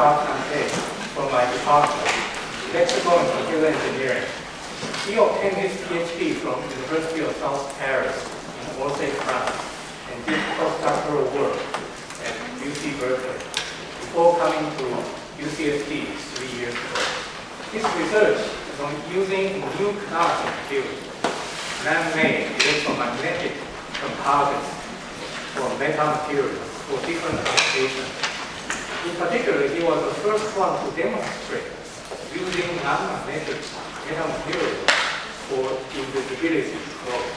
Park Kante from my department, Electrical and Computer Engineering. He obtained his PhD from University of South Paris in Marseille, France, and did postdoctoral work at UC Berkeley before coming to UCSD 3 years ago. His research is on using a new class of field, man-made electromagnetic composites for metamaterials for different applications. In particular, he was the first one to demonstrate using non-magnetic metamaterials for invisibility code.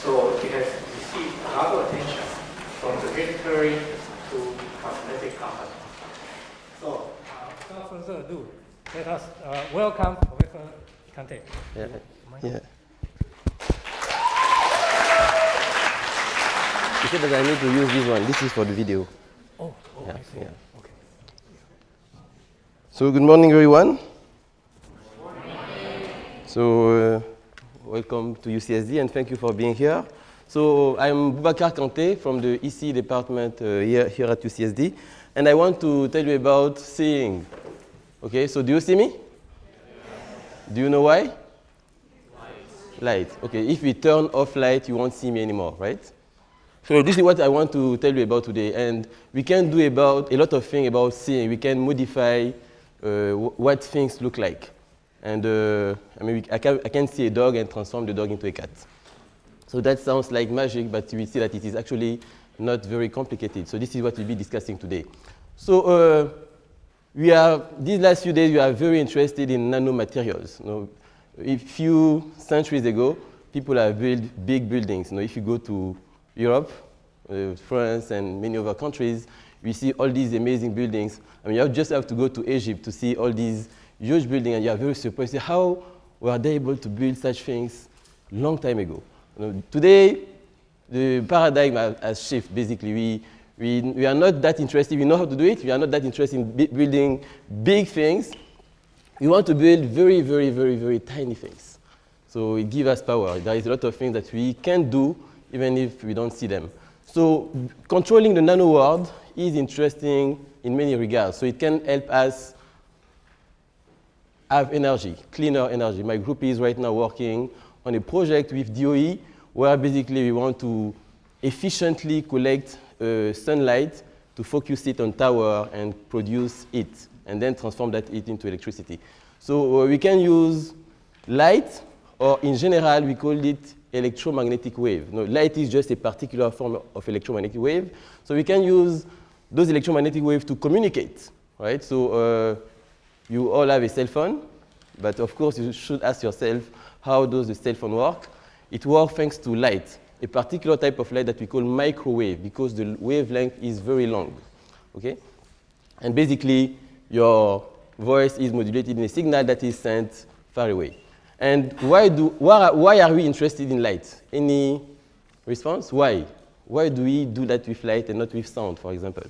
So he has received a lot of attention from the military to cosmetic companies. So, without further ado, let us welcome Professor Kante. Yeah. You said that I need to use this one. This is for the video. Oh, yeah, I see. Yeah. Okay. So good morning, everyone. So welcome to UCSD and thank you for being here. So I'm Boubacar Kante from the EC department here at UCSD, and I want to tell you about seeing. Okay, so do you see me? Yes. Do you know why? Light. Okay, if we turn off light, you won't see me anymore, right? So this is what I want to tell you about today, and we can do about a lot of things about seeing. We can modify what things look like. And I can see a dog and transform the dog into a cat. So that sounds like magic, but you will see that it is actually not very complicated. So this is what we'll be discussing today. So these last few days, we are very interested in nanomaterials. You know, a few centuries ago, people have built big buildings. You know, if you go to Europe, France, and many other countries, we see all these amazing buildings. I mean, you just have to go to Egypt to see all these huge buildings, and you are very surprised. How were they able to build such things a long time ago? You know, today, the paradigm has shifted. Basically, we are not that interested. We know how to do it. We are not that interested in building big things. We want to build very, very, very, very tiny things. So it gives us power. There is a lot of things that we can do even if we don't see them. So controlling the nano world is interesting in many regards. So it can help us have energy, cleaner energy. My group is right now working on a project with DOE where basically we want to efficiently collect sunlight to focus it on tower and produce heat, and then transform that heat into electricity. So we can use light, or in general, we call it electromagnetic wave. No, light is just a particular form of electromagnetic wave. So we can use those electromagnetic waves to communicate, right? So you all have a cell phone, but of course you should ask yourself, how does the cell phone work? It works thanks to light, a particular type of light that we call microwave, because the wavelength is very long, okay? And basically, your voice is modulated in a signal that is sent far away. And why are we interested in light? Any response? Why? Why do we do that with light and not with sound, for example?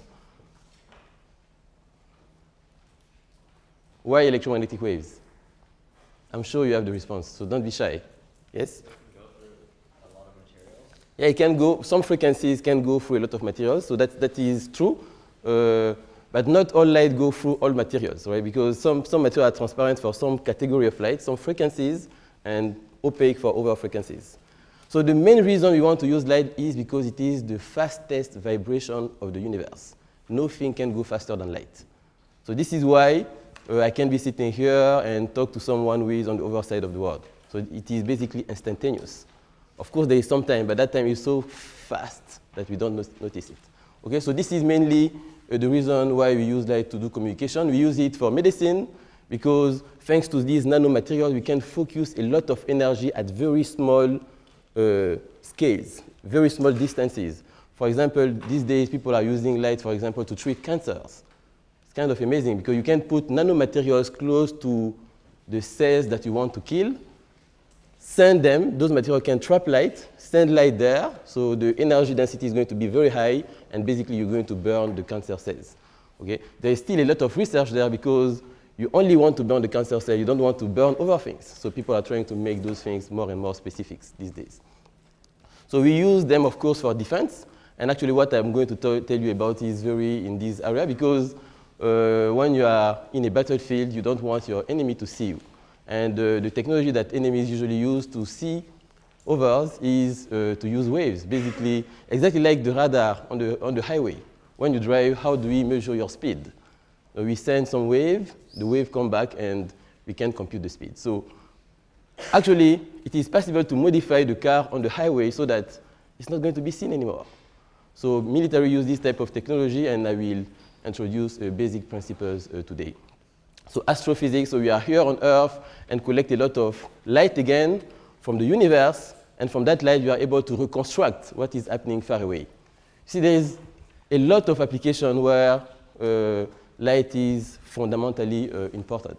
Why electromagnetic waves? I'm sure you have the response, so don't be shy. Yes? It can go through a lot of materials. Yeah, it can go, some frequencies can go through a lot of materials, so that is true. But not all light go through all materials, right? Because some materials are transparent for some category of light, some frequencies, and opaque for other frequencies. So the main reason we want to use light is because it is the fastest vibration of the universe. Nothing can go faster than light. So this is why I can be sitting here and talk to someone who is on the other side of the world. So it is basically instantaneous. Of course, there is some time, but that time is so fast that we don't notice it. Okay, so this is mainly the reason why we use light to do communication. We use it for medicine because thanks to these nanomaterials, we can focus a lot of energy at very small scales, very small distances. For example, these days people are using light, for example, to treat cancers. It's kind of amazing because you can put nanomaterials close to the cells that you want to kill, send them, those materials can trap light, send light there, so the energy density is going to be very high, and basically you're going to burn the cancer cells. Okay? There is still a lot of research there because you only want to burn the cancer cell, you don't want to burn other things. So people are trying to make those things more and more specific these days. So we use them, of course, for defense, and actually what I'm going to tell you about is very in this area because when you are in a battlefield, you don't want your enemy to see you. And the technology that enemies usually use to see others is to use waves, basically exactly like the radar on the highway. When you drive, how do we measure your speed? We send some wave, the wave come back, and we can compute the speed. So actually, it is possible to modify the car on the highway so that it's not going to be seen anymore. So military use this type of technology, and I will introduce basic principles today. So astrophysics, so we are here on Earth and collect a lot of light again from the universe, and from that light we are able to reconstruct what is happening far away. See, there is a lot of applications where light is fundamentally important.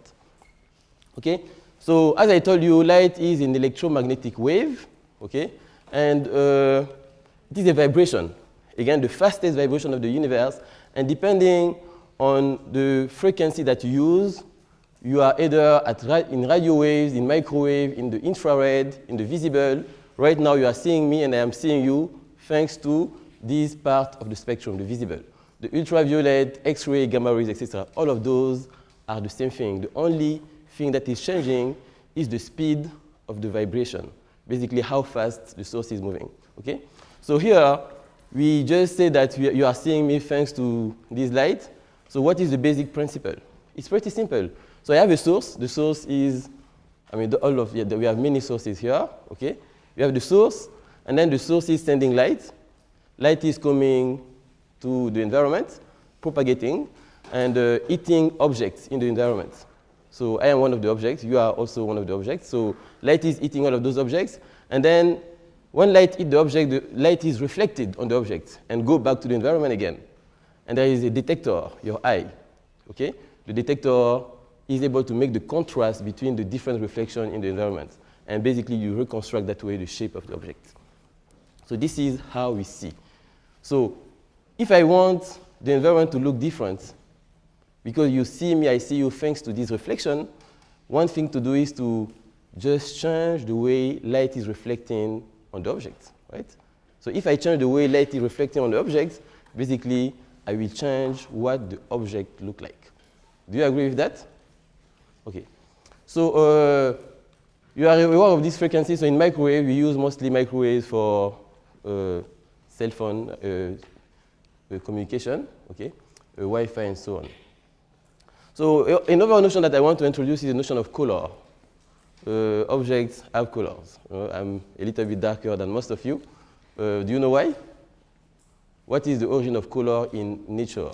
Okay? So as I told you, light is an electromagnetic wave, okay? And it is a vibration. Again, the fastest vibration of the universe, and depending on the frequency that you use, you are either in radio waves, in microwave, in the infrared, in the visible. Right now you are seeing me and I am seeing you thanks to this part of the spectrum, the visible. The ultraviolet, X-ray, gamma rays, etc. All of those are the same thing. The only thing that is changing is the speed of the vibration, basically how fast the source is moving. Okay? So here, we just say that you are seeing me thanks to this light. So what is the basic principle? It's pretty simple. So I have a source. The source is, we have many sources here. Okay? We have the source, and then the source is sending light. Light is coming to the environment, propagating, and eating objects in the environment. So I am one of the objects. You are also one of the objects. So light is eating all of those objects. And then when light eats the object, the light is reflected on the object and go back to the environment again. And there is a detector, your eye. Okay? The detector is able to make the contrast between the different reflections in the environment. And basically, you reconstruct that way the shape of the object. So this is how we see. So if I want the environment to look different, because you see me, I see you thanks to this reflection, one thing to do is to just change the way light is reflecting on the object, right? So if I change the way light is reflecting on the object, basically, I will change what the object looks like. Do you agree with that? Okay. So you are aware of this frequency. So in microwave, we use mostly microwaves for cell phone communication, okay? Wi-Fi and so on. So another notion that I want to introduce is the notion of color. Objects have colors. I'm a little bit darker than most of you. Do you know why? What is the origin of color in nature?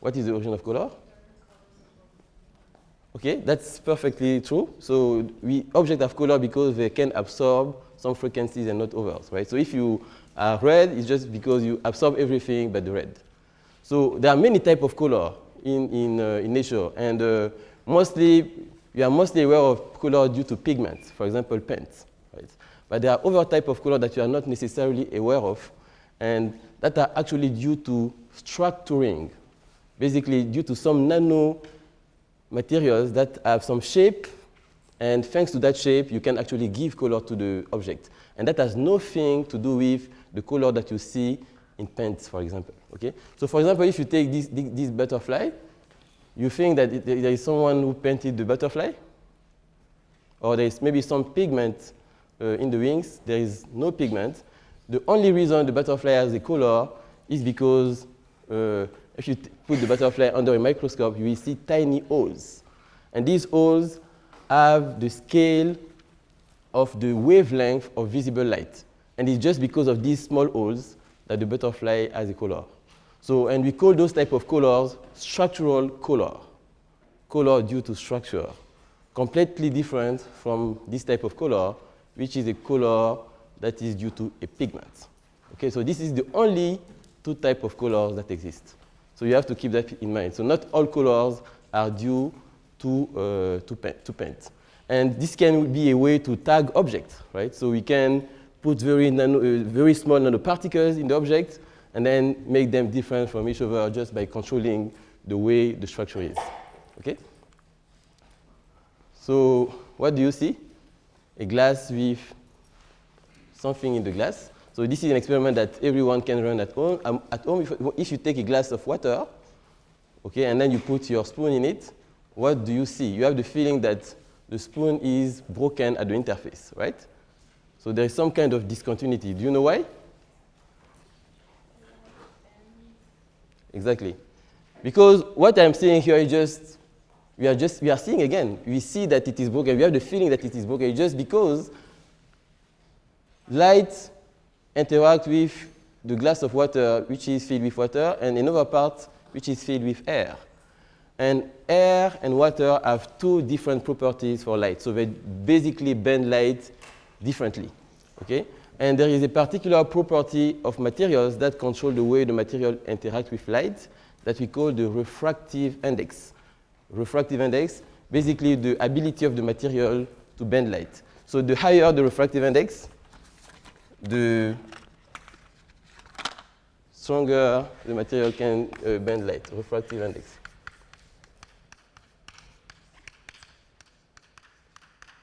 What is the origin of color? Okay, that's perfectly true. So objects have color because they can absorb some frequencies and not others, right? So if you are red, it's just because you absorb everything but the red. So there are many types of color in nature, and mostly you are mostly aware of color due to pigments, for example, paints, right? But there are other types of color that you are not necessarily aware of, and that are actually due to structuring, basically due to some nano materials that have some shape, and thanks to that shape, you can actually give color to the object. And that has nothing to do with the color that you see in paints, for example. Okay? So for example, if you take this butterfly, you think that there is someone who painted the butterfly? Or there is maybe some pigment in the wings. There is no pigment. The only reason the butterfly has a color is because if you put the butterfly under a microscope, you will see tiny holes. And these holes have the scale of the wavelength of visible light. And it's just because of these small holes that the butterfly has a color. So, and we call those type of colors structural color. Color due to structure. Completely different from this type of color, which is a color that is due to a pigment. Okay, so this is the only two types of colors that exist. So you have to keep that in mind. So not all colors are due to paint. And this can be a way to tag objects, right? So we can put very small nanoparticles in the object and then make them different from each other just by controlling the way the structure is. Okay? So what do you see? A glass with something in the glass. So this is an experiment that everyone can run at home. If you take a glass of water, okay, and then you put your spoon in it, what do you see? You have the feeling that the spoon is broken at the interface, right? So there is some kind of discontinuity. Do you know why? Exactly. Because what I'm saying here is we are seeing again, we see that it is broken. We have the feeling that it is broken just because light interacts with the glass of water, which is filled with water, and another part, which is filled with air. And air and water have two different properties for light. So they basically bend light differently, okay? And there is a particular property of materials that control the way the material interacts with light that we call the refractive index. Refractive index, basically the ability of the material to bend light. So the higher the refractive index, the stronger the material can bend light, refractive index.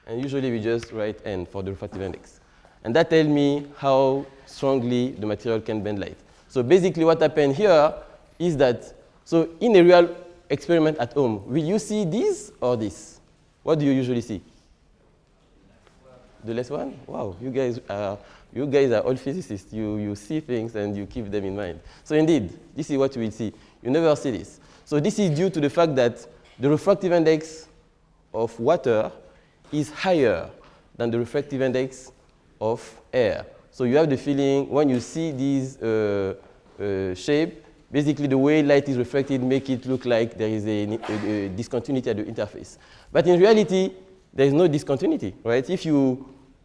And usually we just write N for the refractive index. And that tells me how strongly the material can bend light. So basically what happened here is that, so in a real experiment at home, will you see this or this? What do you usually see? The last one? Wow, you guys are all physicists. You see things and you keep them in mind. So indeed, this is what you will see. You never see this. So this is due to the fact that the refractive index of water is higher than the refractive index of air. So you have the feeling when you see this shape, basically the way light is reflected make it look like there is a discontinuity at the interface. But in reality, there is no discontinuity, right?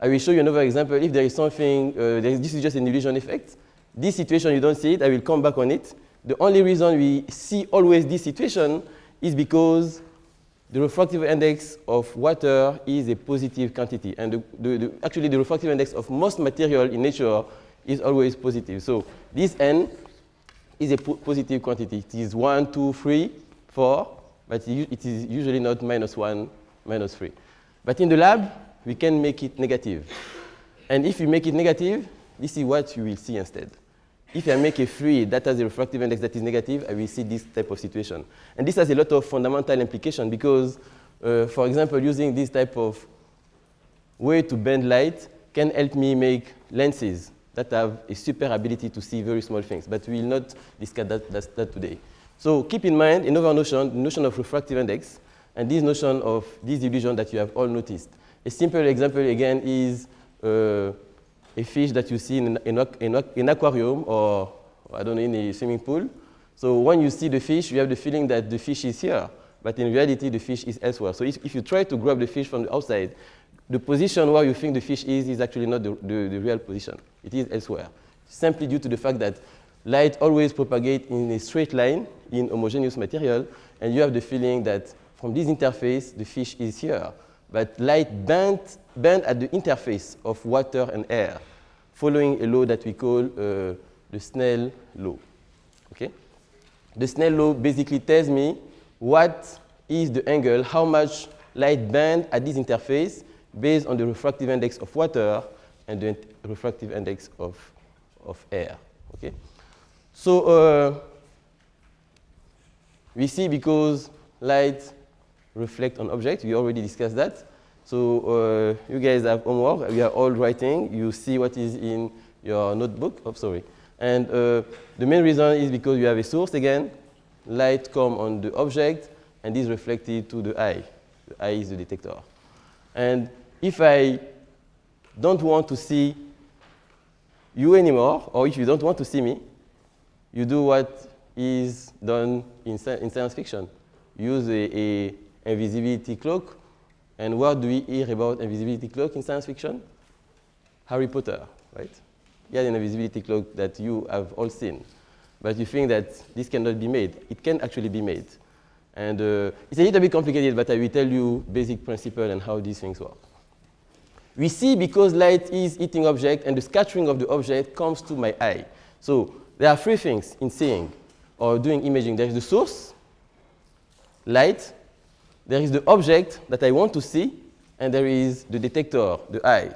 I will show you another example. If there is something, this is just an illusion effect. This situation, you don't see it. I will come back on it. The only reason we see always this situation is because the refractive index of water is a positive quantity. And actually, the refractive index of most material in nature is always positive. So this N is a positive quantity. It is 1, 2, 3, 4, but it is usually not -1, -3. But in the lab, we can make it negative. And if you make it negative, this is what you will see instead. If I make a 3 that has a refractive index that is negative, I will see this type of situation. And this has a lot of fundamental implication because, for example, using this type of way to bend light can help me make lenses that have a super ability to see very small things. But we will not discuss that today. So keep in mind another notion, the notion of refractive index, and this notion of this illusion that you have all noticed. A simple example, again, is a fish that you see in an aquarium or, I don't know, in a swimming pool. So when you see the fish, you have the feeling that the fish is here, but in reality, the fish is elsewhere. So if you try to grab the fish from the outside, the position where you think the fish is actually not the real position. It is elsewhere, simply due to the fact that light always propagates in a straight line in homogeneous material, and you have the feeling that from this interface, the fish is here. But light bend at the interface of water and air, following a law that we call the Snell law. Okay? The Snell law basically tells me what is the angle, how much light bend at this interface based on the refractive index of water and the refractive index of air. Okay? So we see because light reflect on objects. We already discussed that. So you guys have homework. We are all writing. You see what is in your notebook. Oh, sorry. And the main reason is because you have a source again. Light come on the object and is reflected to the eye. The eye is the detector. And if I don't want to see you anymore, or if you don't want to see me, you do what is done in science fiction. Use a invisibility cloak. And what do we hear about invisibility cloak in science fiction? Harry Potter, right? He had an invisibility cloak that you have all seen. But you think that this cannot be made. It can actually be made. And it's a little bit complicated, but I will tell you basic principle and how these things work. We see because light is hitting object and the scattering of the object comes to my eye. So there are three things in seeing or doing imaging. There is the source, light, there is the object that I want to see, and there is the detector, the eye.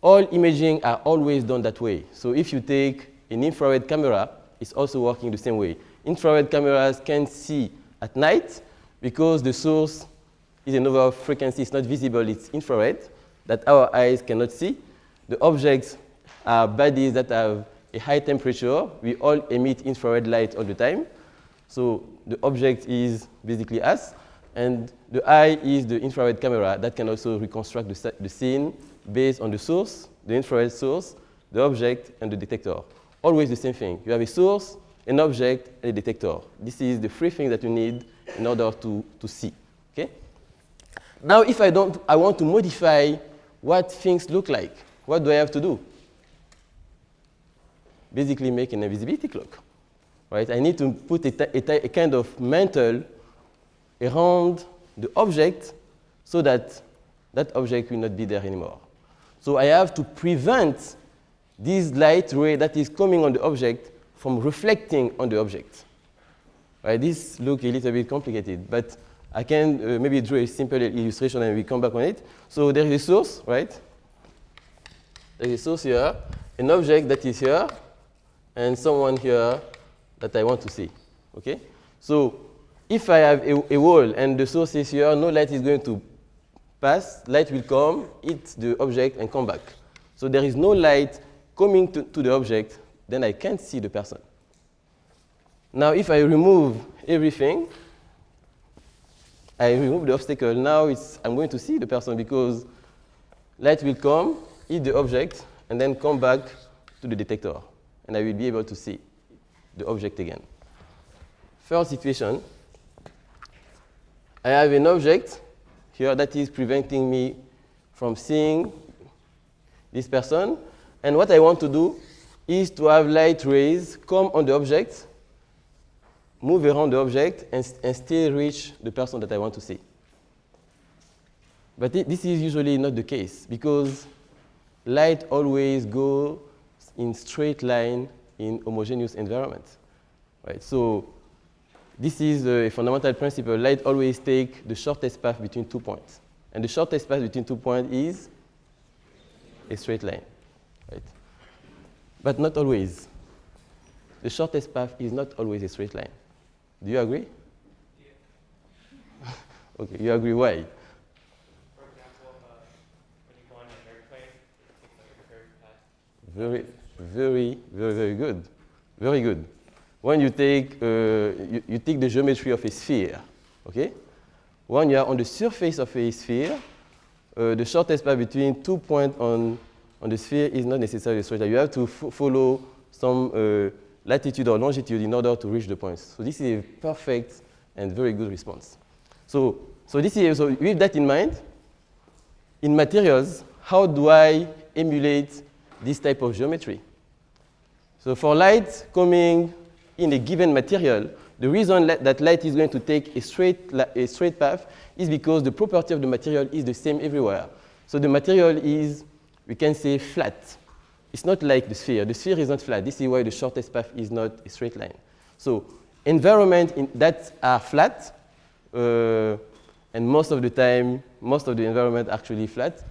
All imaging are always done that way. So if you take an infrared camera, it's also working the same way. infrared cameras can see at night because the source is another frequency. It's not visible, it's infrared, that our eyes cannot see. The objects are bodies that have a high temperature. We all emit infrared light all the time. So the object is basically us, and the eye is the infrared camera that can also reconstruct the scene based on the source, the infrared source, the object, and the detector. Always the same thing. You have a source, an object, and a detector. This is the three things that you need in order to see. Okay? Now, if I want to modify what things look like, what do I have to do? Basically make an invisibility cloak. Right? I need to put a kind of mantle around the object so that that object will not be there anymore. So I have to prevent this light ray that is coming on the object from reflecting on the object. Right? This looks a little bit complicated, but I can maybe draw a simple illustration and we come back on it. So there is a source, right? There is a source here, an object that is here, and someone here that I want to see. Okay? So if I have a wall and the source is here, no light is going to pass. Light will come, hit the object, and come back. So there is no light coming to the object, then I can't see the person. Now if I remove everything, I remove the obstacle, now I'm going to see the person because light will come, hit the object, and then come back to the detector. And I will be able to see the object again. Third situation, I have an object here that is preventing me from seeing this person. And what I want to do is to have light rays come on the object, move around the object, and still reach the person that I want to see. But this is usually not the case because light always goes in straight line in homogeneous environment. Right? So this is a fundamental principle. Light always takes the shortest path between 2 points. And the shortest path between 2 points is a straight line. Right? But not always. The shortest path is not always a straight line. Do you agree? Yeah. Okay, you agree why? For example, when you go on an airplane, it takes like a curved path. Very good. Very good. When you take, you take the geometry of a sphere, okay? When you are on the surface of a sphere, the shortest path between 2 points on the sphere is not necessarily a straight line. You have to follow some latitude or longitude in order to reach the points. So this is a perfect and very good response. So with that in mind, in materials, how do I emulate this type of geometry? So for light coming in a given material, the reason that light is going to take a straight path is because the property of the material is the same everywhere. So the material is, we can say, flat. It's not like the sphere. The sphere is not flat. This is why the shortest path is not a straight line. So environments that are flat, and most of the time, most of the environment actually flat,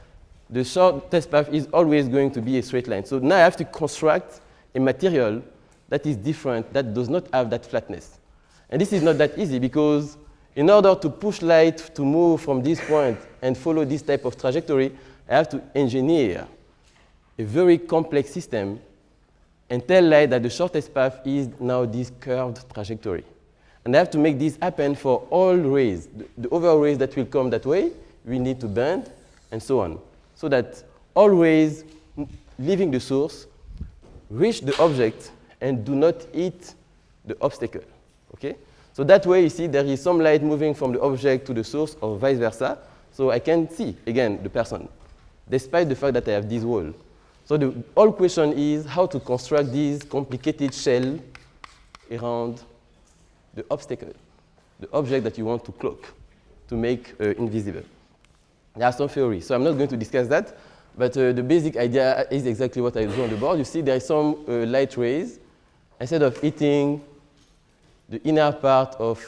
the shortest path is always going to be a straight line. So now I have to construct a material that is different, that does not have that flatness. And this is not that easy because in order to push light to move from this point and follow this type of trajectory, I have to engineer a very complex system and tell light that the shortest path is now this curved trajectory. And I have to make this happen for all rays. The overall rays that will come that way, we need to bend, and so on. So that all rays leaving the source reach the object and do not hit the obstacle. Okay? So that way, you see, there is some light moving from the object to the source or vice versa. So I can see, again, the person, despite the fact that I have this wall. So the whole question is how to construct this complicated shell around the obstacle, the object that you want to cloak, to make invisible. There are some theories, so I'm not going to discuss that, but the basic idea is exactly what I drew on the board. You see there are some light rays. Instead of hitting the inner part of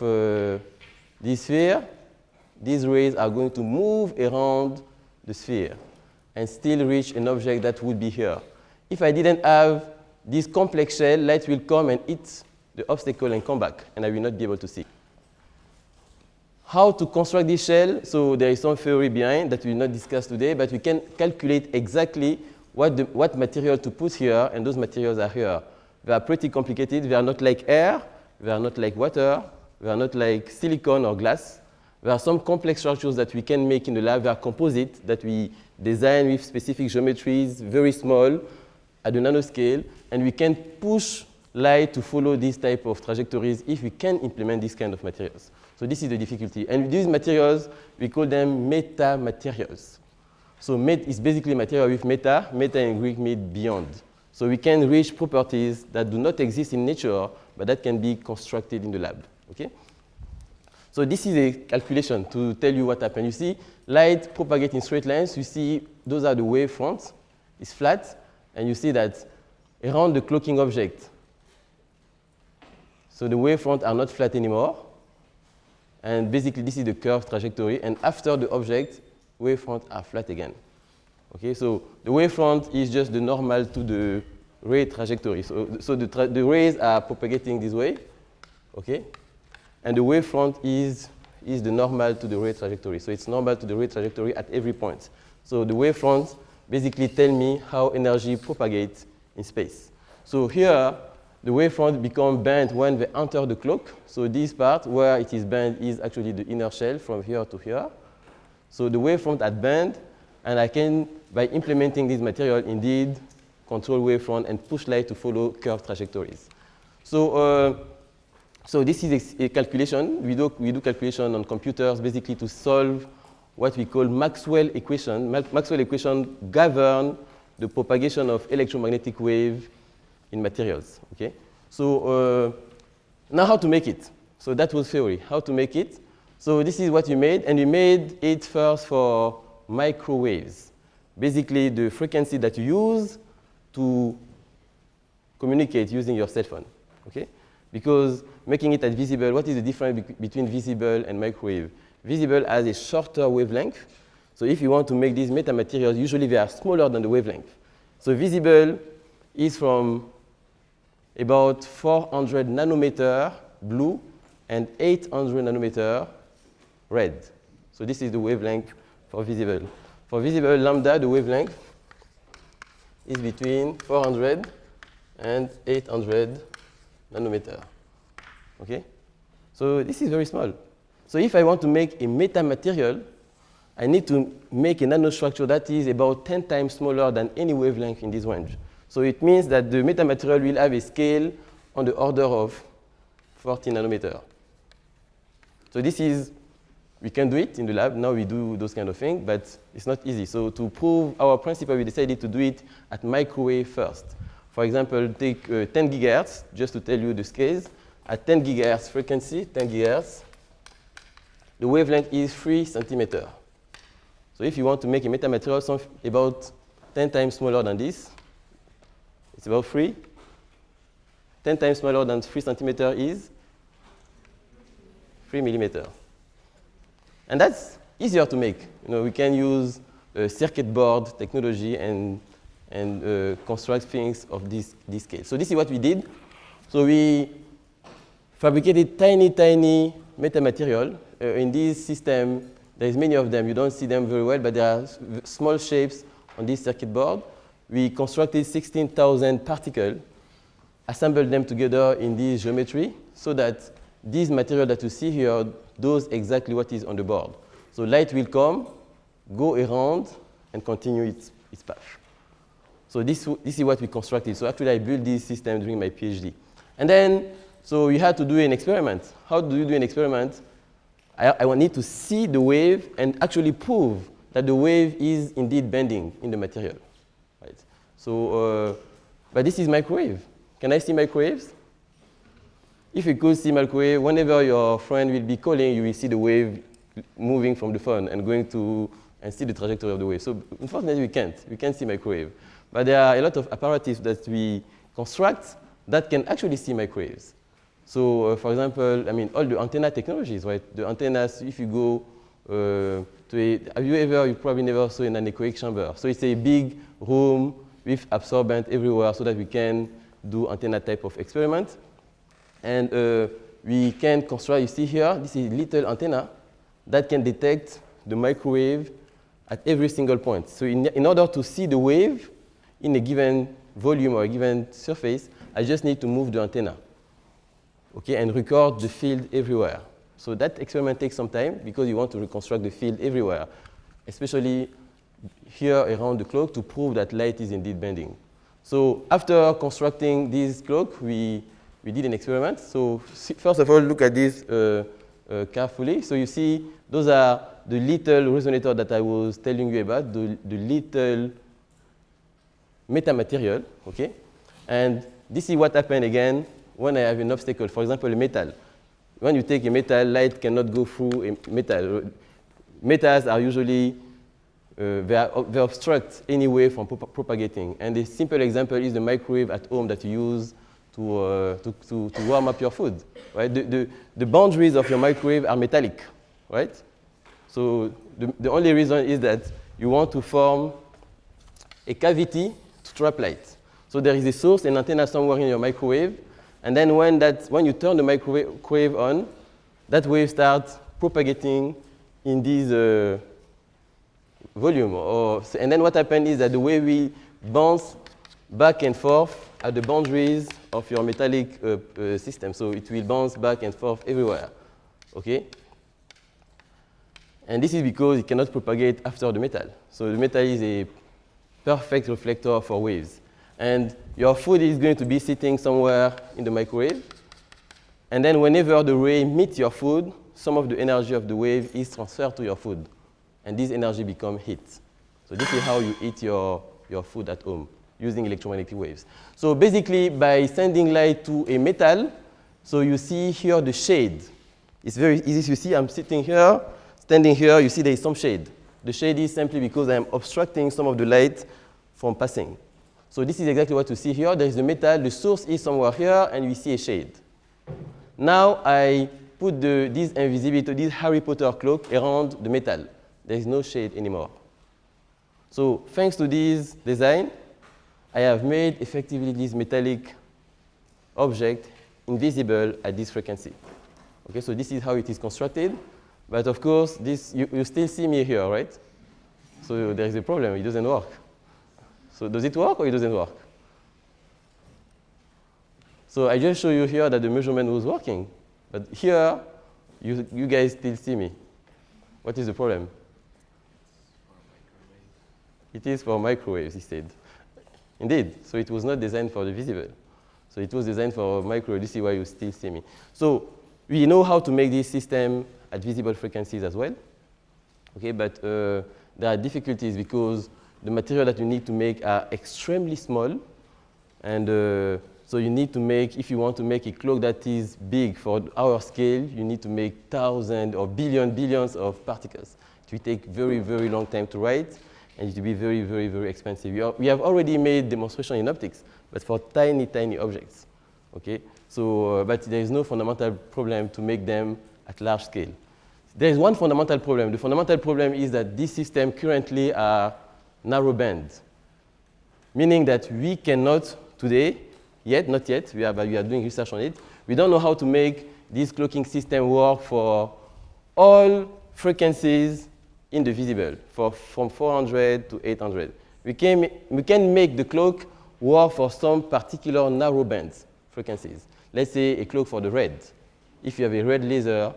this sphere, these rays are going to move around the sphere and still reach an object that would be here. If I didn't have this complex shell, light will come and hit the obstacle and come back, and I will not be able to see. How to construct this shell? So there is some theory behind that we will not discuss today, but we can calculate exactly what material to put here, and those materials are here. They are pretty complicated. They are not like air. They are not like water. They are not like silicon or glass. There are some complex structures that we can make in the lab. They are composite that we design with specific geometries, very small, at the nanoscale, and we can push light to follow this type of trajectories if we can implement this kind of materials. So this is the difficulty. And these materials, we call them metamaterials. So met is basically material with meta. Meta in Greek means beyond. So we can reach properties that do not exist in nature, but that can be constructed in the lab. Okay? So this is a calculation to tell you what happened. You see light propagate in straight lines. You see those are the wave fronts. It's flat. And you see that around the cloaking object, so the wave fronts are not flat anymore. And basically, this is the curved trajectory. And after the object, wave fronts are flat again. Okay, so the wave front is just the normal to the ray trajectory. So the rays are propagating this way. Okay? And the wave front is the normal to the ray trajectory. So it's normal to the ray trajectory at every point. So the wave fronts basically tell me how energy propagates in space. So here, the wavefront become bent when they enter the cloak. So this part where it is bent is actually the inner shell from here to here. So the wavefront at bend, and I can, by implementing this material, indeed control wavefront and push light to follow curved trajectories. So this is a calculation. We do calculation on computers basically to solve what we call Maxwell equation. Maxwell equation govern the propagation of electromagnetic wave in materials. Okay? So now how to make it? So that was theory. How to make it? So this is what you made, and you made it first for microwaves. Basically, the frequency that you use to communicate using your cell phone. Okay? Because making it at visible, what is the difference between visible and microwave? Visible has a shorter wavelength. So if you want to make these metamaterials, usually they are smaller than the wavelength. So visible is from about 400 nanometer blue and 800 nanometer red. So this is the wavelength for visible. For visible lambda, the wavelength is between 400 and 800 nanometer. Okay? So this is very small. So if I want to make a metamaterial, I need to make a nanostructure that is about 10 times smaller than any wavelength in this range. So it means that the metamaterial will have a scale on the order of 40 nanometer. So this is, we can do it in the lab. Now we do those kind of things, but it's not easy. So to prove our principle, we decided to do it at microwave first. For example, take 10 gigahertz, just to tell you the scales. At 10 gigahertz frequency, 10 gigahertz, the wavelength is 3 centimeters. So if you want to make a metamaterial something about 10 times smaller than this, it's about 3. 10 times smaller than 3 centimeters is 3 millimeters. And that's easier to make. You know, we can use circuit board technology and construct things of this scale. So this is what we did. So we fabricated tiny metamaterial. In this system, there's many of them. You don't see them very well, but there are small shapes on this circuit board. We constructed 16,000 particles, assembled them together in this geometry, so that this material that you see here does exactly what is on the board. So light will come, go around, and continue its path. So this is what we constructed. So actually, I built this system during my PhD. And then, so you had to do an experiment. How do you do an experiment? I need to see the wave and actually prove that the wave is indeed bending in the material. Right? So, but this is microwave. Can I see microwaves? If you could see microwave, whenever your friend will be calling, you will see the wave moving from the phone and going to and see the trajectory of the wave. So unfortunately, we can't. We can't see microwave. But there are a lot of apparatus that we construct that can actually see microwaves. So, for example, I mean, all the antenna technologies, right? The antennas, if you go to a, you probably never saw an anechoic chamber. So it's a big room with absorbent everywhere so that we can do antenna type of experiment. And we can construct, you see here, this is a little antenna that can detect the microwave at every single point. So in order to see the wave in a given volume or a given surface, I just need to move the antenna, okay, and record the field everywhere. So that experiment takes some time because you want to reconstruct the field everywhere, especially here around the clock to prove that light is indeed bending. So after constructing this clock, we did an experiment. So first of all, look at this carefully. So you see those are the little resonator that I was telling you about, the little metamaterial, okay? And this is what happens again when I have an obstacle. For example, a metal. When you take a metal, light cannot go through a metal. Metals are usually, they obstruct any wave from propagating. And a simple example is the microwave at home that you use to warm up your food, right? The boundaries of your microwave are metallic, right? So the only reason is that you want to form a cavity to trap light. So there is a source, an antenna somewhere in your microwave, and then when you turn the microwave on, that wave starts propagating in this volume. And then what happens is that the wave will bounce back and forth at the boundaries of your metallic system. So it will bounce back and forth everywhere, okay? And this is because it cannot propagate after the metal. So the metal is a perfect reflector for waves. And your food is going to be sitting somewhere in the microwave. And then whenever the ray meets your food, some of the energy of the wave is transferred to your food. And this energy becomes heat. So this is how you eat your food at home, using electromagnetic waves. So basically, by sending light to a metal, so you see here the shade. It's very easy to see. I'm sitting here, standing here, you see there is some shade. The shade is simply because I'm obstructing some of the light from passing. So this is exactly what you see here. There is the metal, the source is somewhere here, and we see a shade. Now I put this invisibility, this Harry Potter cloak around the metal. There is no shade anymore. So thanks to this design, I have made effectively this metallic object invisible at this frequency. Okay, so this is how it is constructed. But of course, you still see me here, right? So there is a problem, it doesn't work. So does it work or it doesn't work? So I just show you here that the measurement was working. But here, you guys still see me. What is the problem? It is for microwaves, he said. Indeed, so it was not designed for the visible. So it was designed for microwave. This is why you still see me. So we know how to make this system at visible frequencies as well. Okay, but there are difficulties because the material that you need to make are extremely small. And so you need to make, if you want to make a clock that is big for our scale, you need to make thousands or billions of particles. It will take very, very long time to write, and it will be very, very, very expensive. We have already made demonstration in optics, but for tiny, tiny objects. Okay? So, but there is no fundamental problem to make them at large scale. There is one fundamental problem. The fundamental problem is that this system currently are narrow band, meaning that we cannot today, not yet, we are doing research on it. We don't know how to make this clocking system work for all frequencies in the visible, from 400 to 800. We can make the clock work for some particular narrow bands frequencies. Let's say a clock for the red. If you have a red laser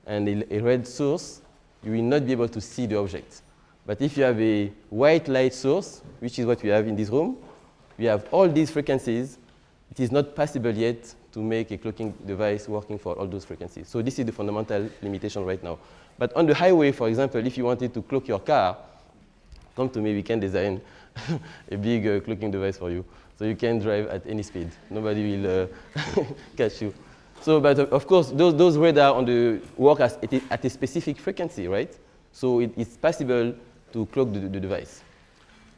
and a red source, you will not be able to see the object. But if you have a white light source, which is what we have in this room, we have all these frequencies. It is not possible yet to make a clocking device working for all those frequencies. So this is the fundamental limitation right now. But on the highway, for example, if you wanted to clock your car, come to me, we can design a big clocking device for you. So you can drive at any speed. Nobody will catch you. So, but of course, those radar work at a specific frequency, right? So it's possible to clock the device.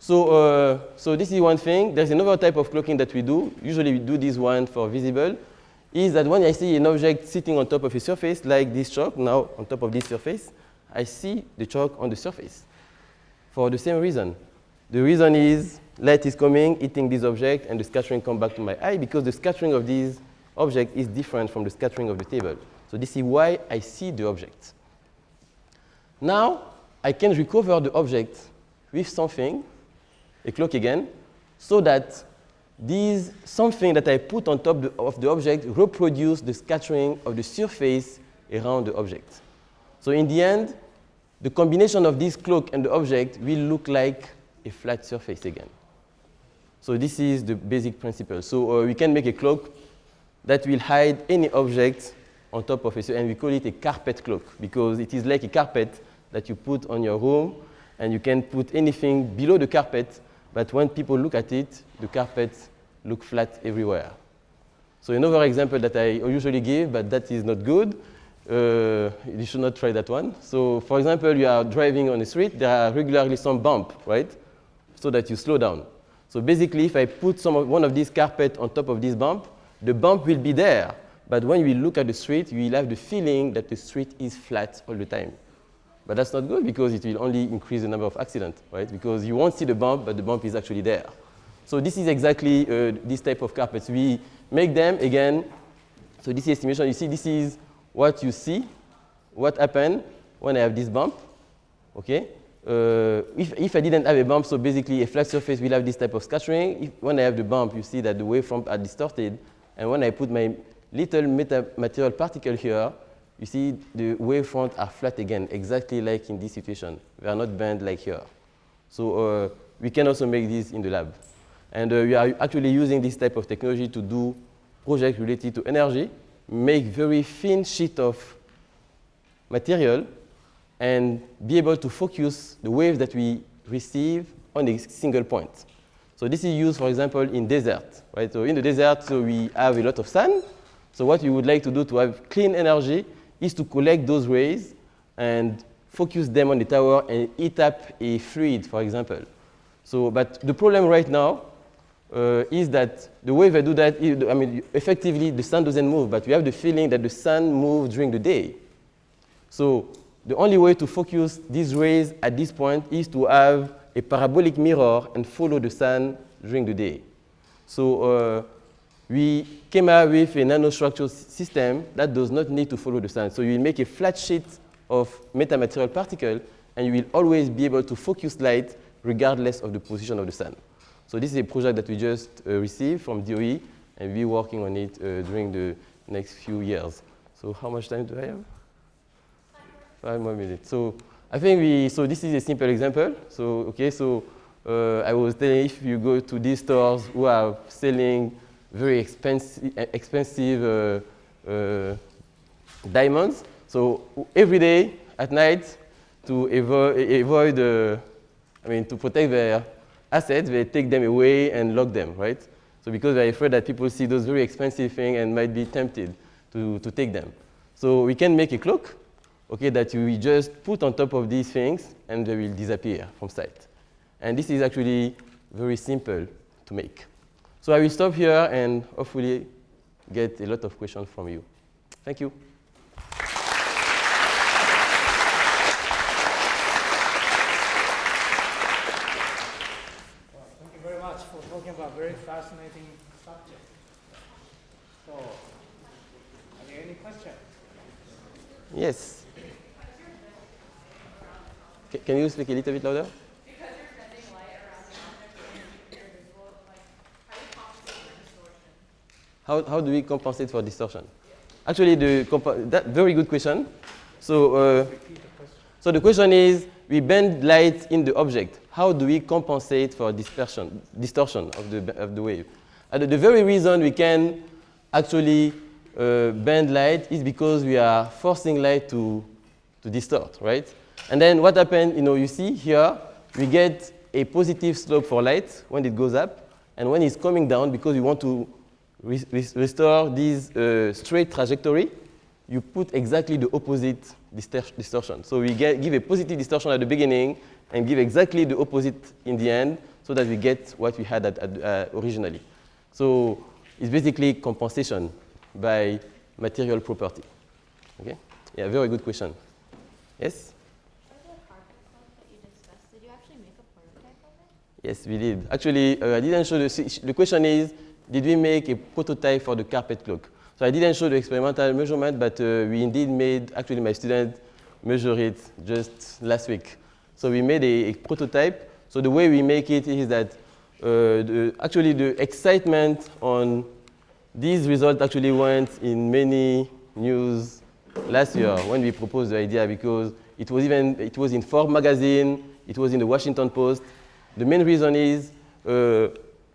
So this is one thing. There's another type of clocking that we do. Usually we do this one for visible, is that when I see an object sitting on top of a surface, like this chalk now on top of this surface, I see the chalk on the surface for the same reason. The reason is light is coming, hitting this object, and the scattering comes back to my eye because the scattering of these object is different from the scattering of the table. So this is why I see the object. Now, I can recover the object with something, a clock again, so that this something that I put on top of the object reproduce the scattering of the surface around the object. So in the end, the combination of this clock and the object will look like a flat surface again. So this is the basic principle. So we can make a clock that will hide any object on top of it, and we call it a carpet clock because it is like a carpet that you put on your room, and you can put anything below the carpet, but when people look at it, the carpet looks flat everywhere. So another example that I usually give, but that is not good, you should not try that one. So for example, you are driving on the street, there are regularly some bumps, right? So that you slow down. So basically, if I put one of these carpet on top of this bump, the bump will be there. But when you look at the street, you will have the feeling that the street is flat all the time. But that's not good because it will only increase the number of accidents, right? Because you won't see the bump, but the bump is actually there. So this is exactly this type of carpets. We make them again. So this is estimation. You see, this is what you see, what happened when I have this bump, okay? If I didn't have a bump, so basically a flat surface will have this type of scattering. When I have the bump, you see that the waveforms are distorted. And when I put my little metamaterial particle here, you see the wavefronts are flat again, exactly like in this situation. They are not bent like here. So we can also make this in the lab. And we are actually using this type of technology to do projects related to energy, make very thin sheet of material, and be able to focus the waves that we receive on a single point. So this is used, for example, in desert, right? So in the desert, so we have a lot of sun. So what we would like to do to have clean energy is to collect those rays and focus them on the tower and heat up a fluid, for example. So, but the problem right now is that the way they do that, effectively the sun doesn't move, but we have the feeling that the sun moves during the day. So the only way to focus these rays at this point is to have a parabolic mirror and follow the sun during the day. So we came up with a nanostructural system that does not need to follow the sun. So you will make a flat sheet of metamaterial particle, and you will always be able to focus light regardless of the position of the sun. So this is a project that we just received from DOE, and we're working on it during the next few years. So how much time do I have? 5 more minutes. So I think so this is a simple example. So, okay, so I was telling if you go to these stores who are selling very expensive diamonds, so every day at night to avoid, to protect their assets, they take them away and lock them, right? So because they're afraid that people see those very expensive things and might be tempted to take them. So we can make a clock, okay, that you just put on top of these things and they will disappear from sight. And this is actually very simple to make. So I will stop here and hopefully get a lot of questions from you. Thank you. Thank you very much for talking about a very fascinating subject. So, are there any questions? Yes. Can you speak a little bit louder? Because you're sending light around the object and you're invisible, like, how do you compensate for distortion? How do we compensate for distortion? Actually, that very good question. So, so the question is, we bend light in the object. How do we compensate for distortion of the wave? And the very reason we can actually bend light is because we are forcing light to distort, right? And then what happened, you see here, we get a positive slope for light when it goes up, and when it's coming down, because we want to restore this straight trajectory, you put exactly the opposite distortion. So we give a positive distortion at the beginning and give exactly the opposite in the end so that we get what we had originally. So it's basically compensation by material property. Okay? Yeah, very good question. Yes? Did you actually make a prototype of it? Yes, we did. Actually, I didn't show the question is, did we make a prototype for the carpet clock? So I didn't show the experimental measurement, but we indeed made, actually my student measured it just last week. So we made a prototype. So the way we make it is that actually the excitement on these results actually went in many news last year when we proposed the idea, because it was in Forbes magazine, it was in the Washington Post. The main reason is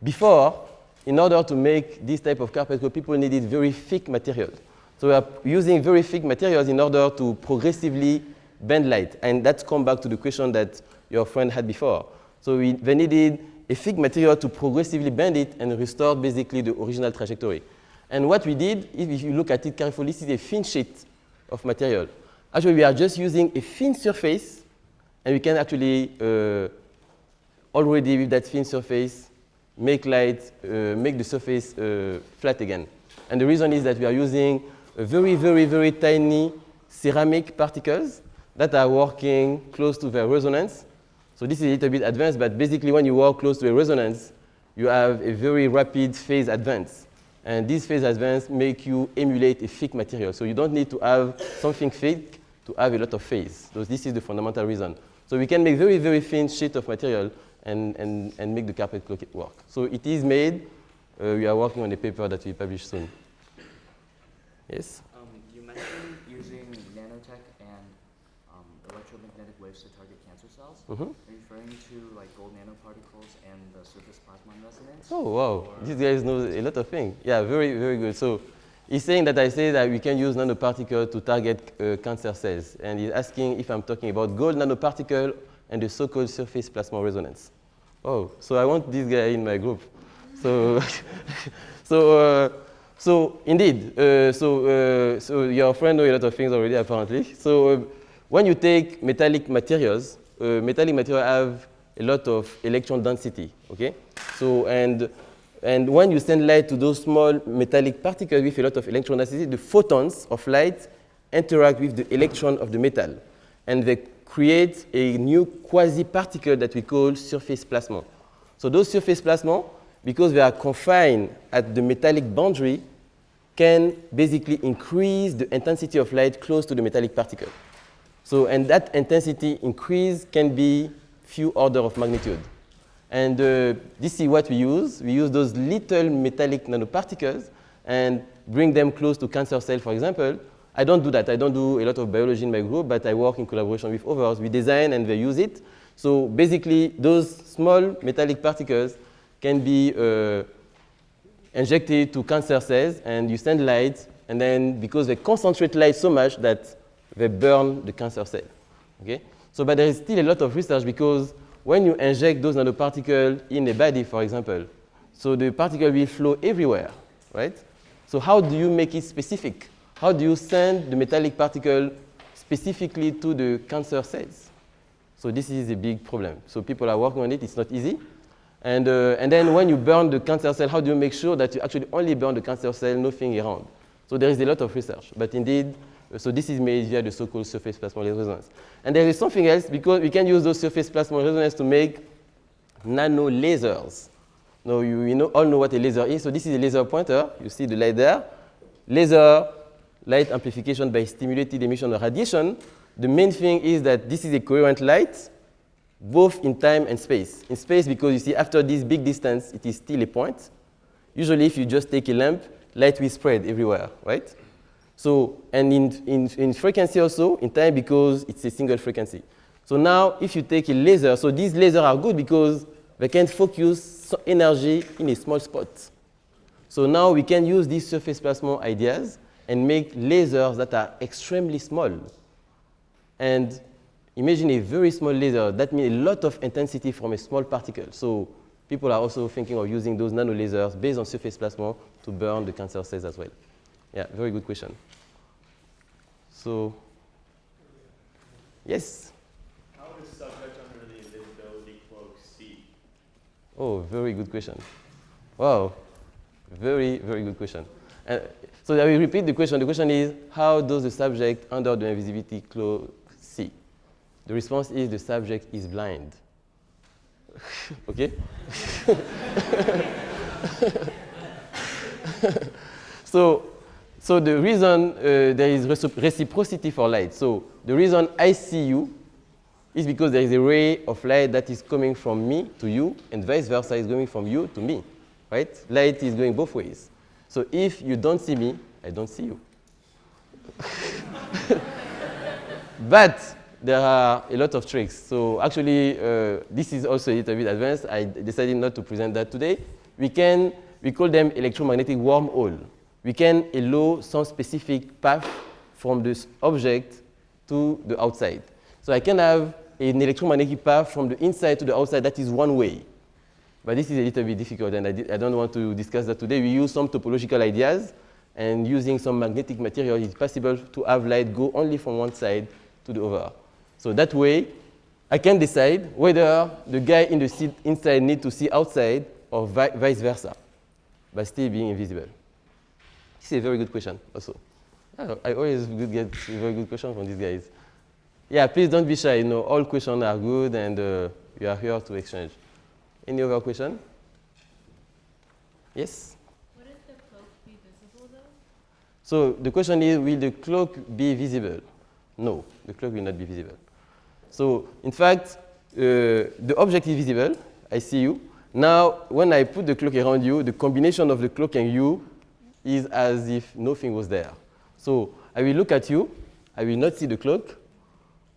before, in order to make this type of carpet, people needed very thick materials. So we are using very thick materials in order to progressively bend light. And that's come back to the question that your friend had before. So they needed a thick material to progressively bend it and restore basically the original trajectory. And what we did, if you look at it carefully, this is a thin sheet of material. Actually, we are just using a thin surface, and we can actually already with that thin surface make the surface flat again. And the reason is that we are using a very, very, very tiny ceramic particles that are working close to their resonance. So this is a little bit advanced, but basically when you work close to a resonance, you have a very rapid phase advance. And this phase advance make you emulate a thick material. So you don't need to have something thick to have a lot of phase. So this is the fundamental reason. So we can make very, very thin sheet of material and make the carpet clock work. So it is made. We are working on a paper that we publish soon. Yes? You mentioned using nanotech and electromagnetic waves to target cancer cells. Mm-hmm. Are you referring to like gold nanoparticles and the surface plasmon resonance? Oh, wow. These guys know a lot of things. Yeah, very, very good. So he's saying that I say that we can use nanoparticles to target cancer cells. And he's asking if I'm talking about gold nanoparticle and the so-called surface plasmon resonance. Oh, so I want this guy in my group. So, so indeed, so your friend knows a lot of things already, apparently. So when you take metallic materials have a lot of electron density, okay? So, and when you send light to those small metallic particles with a lot of electron density, the photons of light interact with the electron of the metal. And they create a new quasi-particle that we call surface plasmon. So those surface plasmon, because they are confined at the metallic boundary, can basically increase the intensity of light close to the metallic particle. So, and that intensity increase can be few order of magnitude. And this is what we use. We use those little metallic nanoparticles and bring them close to cancer cells, for example. I don't do that. I don't do a lot of biology in my group, but I work in collaboration with others. We design and they use it. So basically, those small metallic particles can be injected to cancer cells, and you send light, and then because they concentrate light so much that they burn the cancer cell. Okay? So, but there is still a lot of research, because when you inject those nanoparticles in a body, for example, so the particle will flow everywhere, right? So how do you make it specific? How do you send the metallic particle specifically to the cancer cells? So this is a big problem. So people are working on it. It's not easy. And then when you burn the cancer cell, how do you make sure that you actually only burn the cancer cell, nothing around? So there is a lot of research. But indeed, so this is made via the so-called surface plasmon resonance. And there is something else, because we can use those surface plasmon resonance to make nano lasers. Now, you all know what a laser is. So this is a laser pointer. You see the light there. Laser, light amplification by stimulated emission or radiation. The main thing is that this is a coherent light, both in time and space. In space, because you see after this big distance, it is still a point. Usually, if you just take a lamp, light will spread everywhere, right? So, and in frequency also, in time, because it's a single frequency. So now, if you take a laser, so these lasers are good because they can focus energy in a small spot. So now we can use these surface plasmon ideas and make lasers that are extremely small. And imagine a very small laser. That means a lot of intensity from a small particle. So people are also thinking of using those nano lasers based on surface plasmon to burn the cancer cells as well. Yeah, very good question. So, yes? How does subject under the invisibility cloak see? Oh, very good question. Wow, very, very good question. So I will repeat the question. The question is, how does the subject under the invisibility cloak see? The response is the subject is blind. Okay? So So the reason there is reciprocity for light. So the reason I see you is because there is a ray of light that is coming from me to you, and vice versa is going from you to me, right? Light is going both ways. So if you don't see me, I don't see you. But there are a lot of tricks. So actually, this is also a little bit advanced. I decided not to present that today. We call them electromagnetic wormhole. We can allow some specific path from this object to the outside. So I can have an electromagnetic path from the inside to the outside that is one way. But this is a little bit difficult, and I don't want to discuss that today. We use some topological ideas, and using some magnetic material, it's possible to have light go only from one side to the other. So that way, I can decide whether the guy in the seat inside needs to see outside or vice versa, but still being invisible. This is a very good question also. I always get a very good question from these guys. Yeah, please don't be shy. You know, all questions are good, and we are here to exchange. Any other question? Yes? Would the cloak be visible though? So the question is, will the cloak be visible? No, the cloak will not be visible. So in fact, the object is visible. I see you. Now, when I put the cloak around you, the combination of the cloak and you is as if nothing was there. So I will look at you. I will not see the cloak.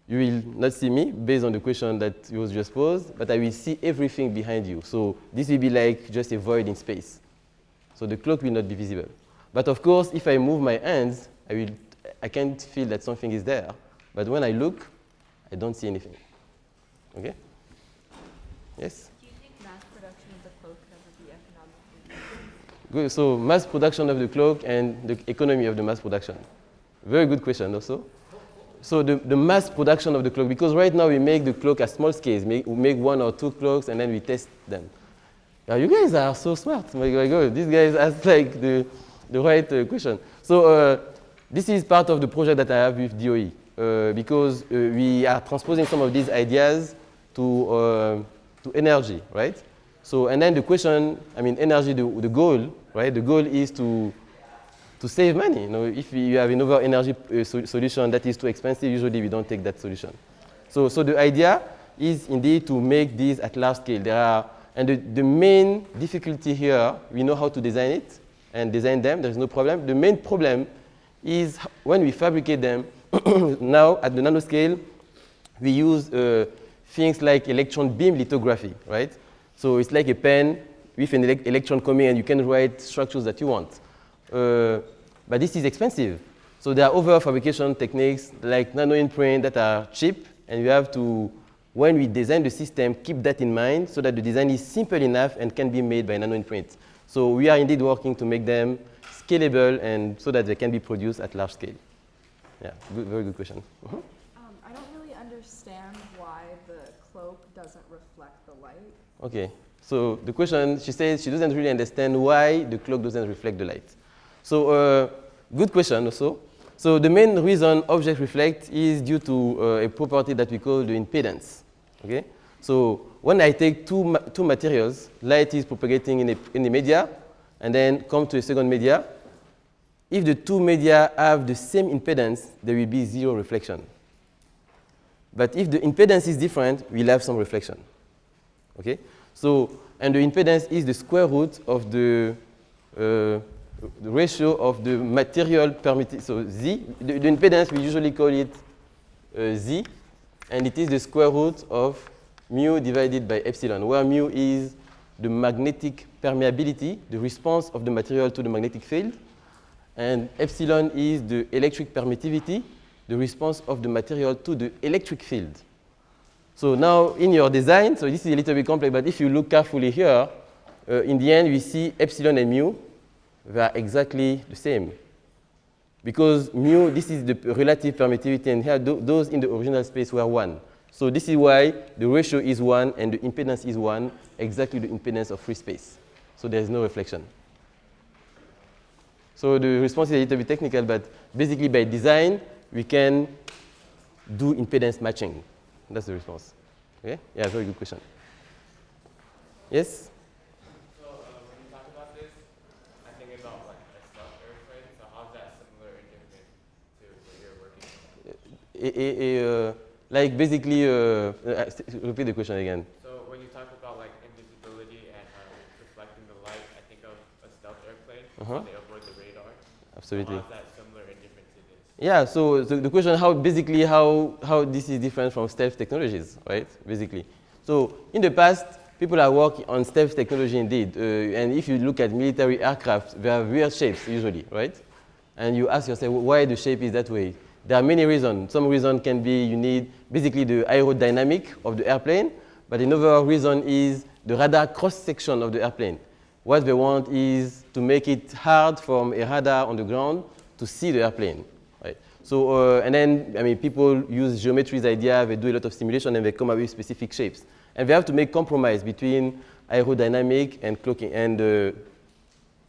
You will not see me based on the question that you was just posed, but I will see everything behind you. So this will be like just a void in space. So the cloak will not be visible. But of course, if I move my hands, I can't feel that something is there. But when I look, I don't see anything. Okay? Yes? Do you think mass production of the cloak could ever be economically? Good. So mass production of the cloak and the economy of the mass production. Very good question also. So the mass production of the cloak, because right now we make the cloak at small scales. We make 1 or 2 cloaks and then we test them. Yeah, you guys are so smart. My God, these guys asked like the right question. So this is part of the project that I have with DOE because we are transposing some of these ideas to energy, right? So and then the question, I mean, energy, the goal, right? The goal is to save money. You know, if you have another energy solution that is too expensive, usually we don't take that solution. So the idea is indeed to make these at large scale. And the main difficulty here, we know how to design it and design them. There's no problem. The main problem is when we fabricate them. Now at the nanoscale, we use things like electron beam lithography, right? So it's like a pen with an electron coming, and you can write structures that you want. But this is expensive. So there are other fabrication techniques like nano-imprint that are cheap, and you have to, when we design the system, keep that in mind so that the design is simple enough and can be made by nano-imprint. So we are indeed working to make them scalable and so that they can be produced at large scale. Yeah, very good question. Mm-hmm. I don't really understand why the cloak doesn't reflect the light. Okay, so the question, she says she doesn't really understand why the cloak doesn't reflect the light. So good question also. So the main reason objects reflect is due to a property that we call the impedance. Okay? So when I take two materials, light is propagating in a media and then come to a second media. If the two media have the same impedance, there will be zero reflection. But if the impedance is different, we'll have some reflection. Okay? So, and the impedance is the square root of the ratio of the material permitted. So Z, the impedance, we usually call it Z, and it is the square root of mu divided by epsilon, where mu is the magnetic permeability, the response of the material to the magnetic field, and epsilon is the electric permittivity, the response of the material to the electric field. So now in your design, so this is a little bit complex, but if you look carefully here, in the end we see epsilon and mu, they are exactly the same. Because mu, this is the relative permittivity, and here those in the original space were 1. So this is why the ratio is 1 and the impedance is 1, exactly the impedance of free space. So there is no reflection. So the response is a little bit technical, but basically by design, we can do impedance matching. That's the response. Okay? Yeah, very good question. Yes? So when you talk about this, I think about like a stealth airplane. So how does that like basically, repeat the question again. So when you talk about like invisibility and reflecting the light, I think of a stealth airplane. Uh-huh. They avoid the radar. Absolutely. How is that similar and different to this? Yeah, so the question how this is different from stealth technologies, right? Basically. So in the past, people are working on stealth technology indeed. And if you look at military aircraft, they have weird shapes usually, right? And you ask yourself why the shape is that way. There are many reasons. Some reason can be you need basically the aerodynamic of the airplane, but another reason is the radar cross-section of the airplane. What they want is to make it hard from a radar on the ground to see the airplane. Right? So, and then, I mean, people use geometry's idea, they do a lot of simulation, and they come up with specific shapes. And they have to make compromise between aerodynamic and cloaking and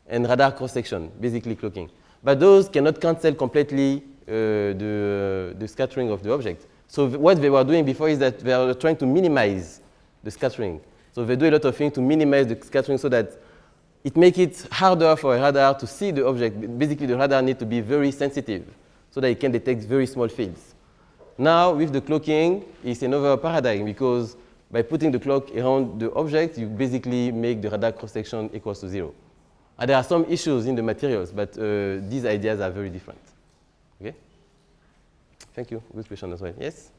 radar cross-section, basically cloaking. But those cannot cancel completely the scattering of the object. So what they were doing before is that they are trying to minimize the scattering. So they do a lot of things to minimize the scattering so that it makes it harder for a radar to see the object. Basically, the radar needs to be very sensitive so that it can detect very small fields. Now, with the cloaking, it's another paradigm because by putting the cloak around the object, you basically make the radar cross-section equals to 0. And there are some issues in the materials, but these ideas are very different. Okay? Thank you. Good question as well. Yes?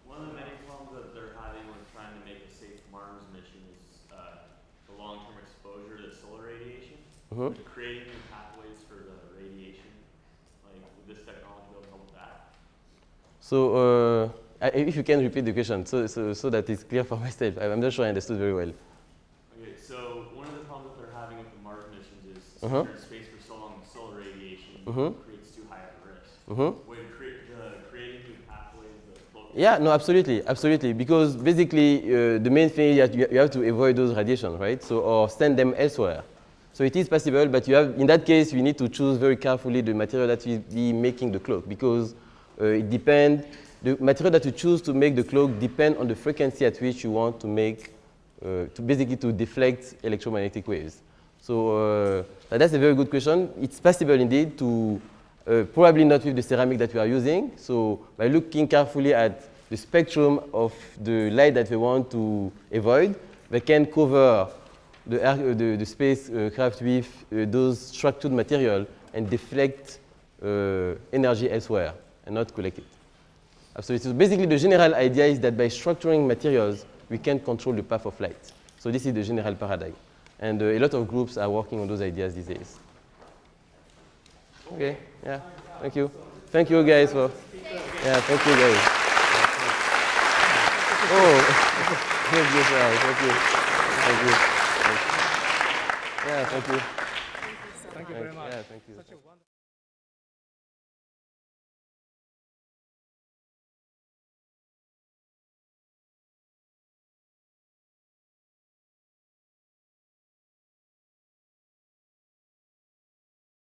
One of the many problems that they're having when trying to make a safe Mars mission is the long-term exposure to solar radiation. Mm-hmm. Creating new pathways for the radiation. Like, would this technology be able to help with that? So, if you can repeat the question so that it's clear for myself. I'm not sure I understood very well. Okay, so one of the problems that they're having with the Mars missions is Uh-huh. since they're in space for so long, the solar radiation Mhm. creates too high of a risk. Mm-hmm. Would creating new pathways, the cloak. Yeah, no, absolutely, absolutely. Because basically, the main thing is that you have to avoid those radiations, right? So, or send them elsewhere. So it is possible, but you have, in that case, you need to choose very carefully the material that will be making the cloak because it depends. The material that you choose to make the cloak depends on the frequency at which you want to make, to deflect electromagnetic waves. So that's a very good question. It's possible indeed to, probably not with the ceramic that we are using. So by looking carefully at the spectrum of the light that we want to avoid, we can cover the spacecraft with those structured material and deflect energy elsewhere and not collect it. Absolutely. So basically, the general idea is that by structuring materials, we can control the path of light. So this is the general paradigm. And a lot of groups are working on those ideas these days. Okay, yeah, thank you. Thank you guys for, yeah, thank you guys. Oh, thank you, sir. Thank you. Thank you. Yeah, thank you. Thank you very much. Yeah, thank you.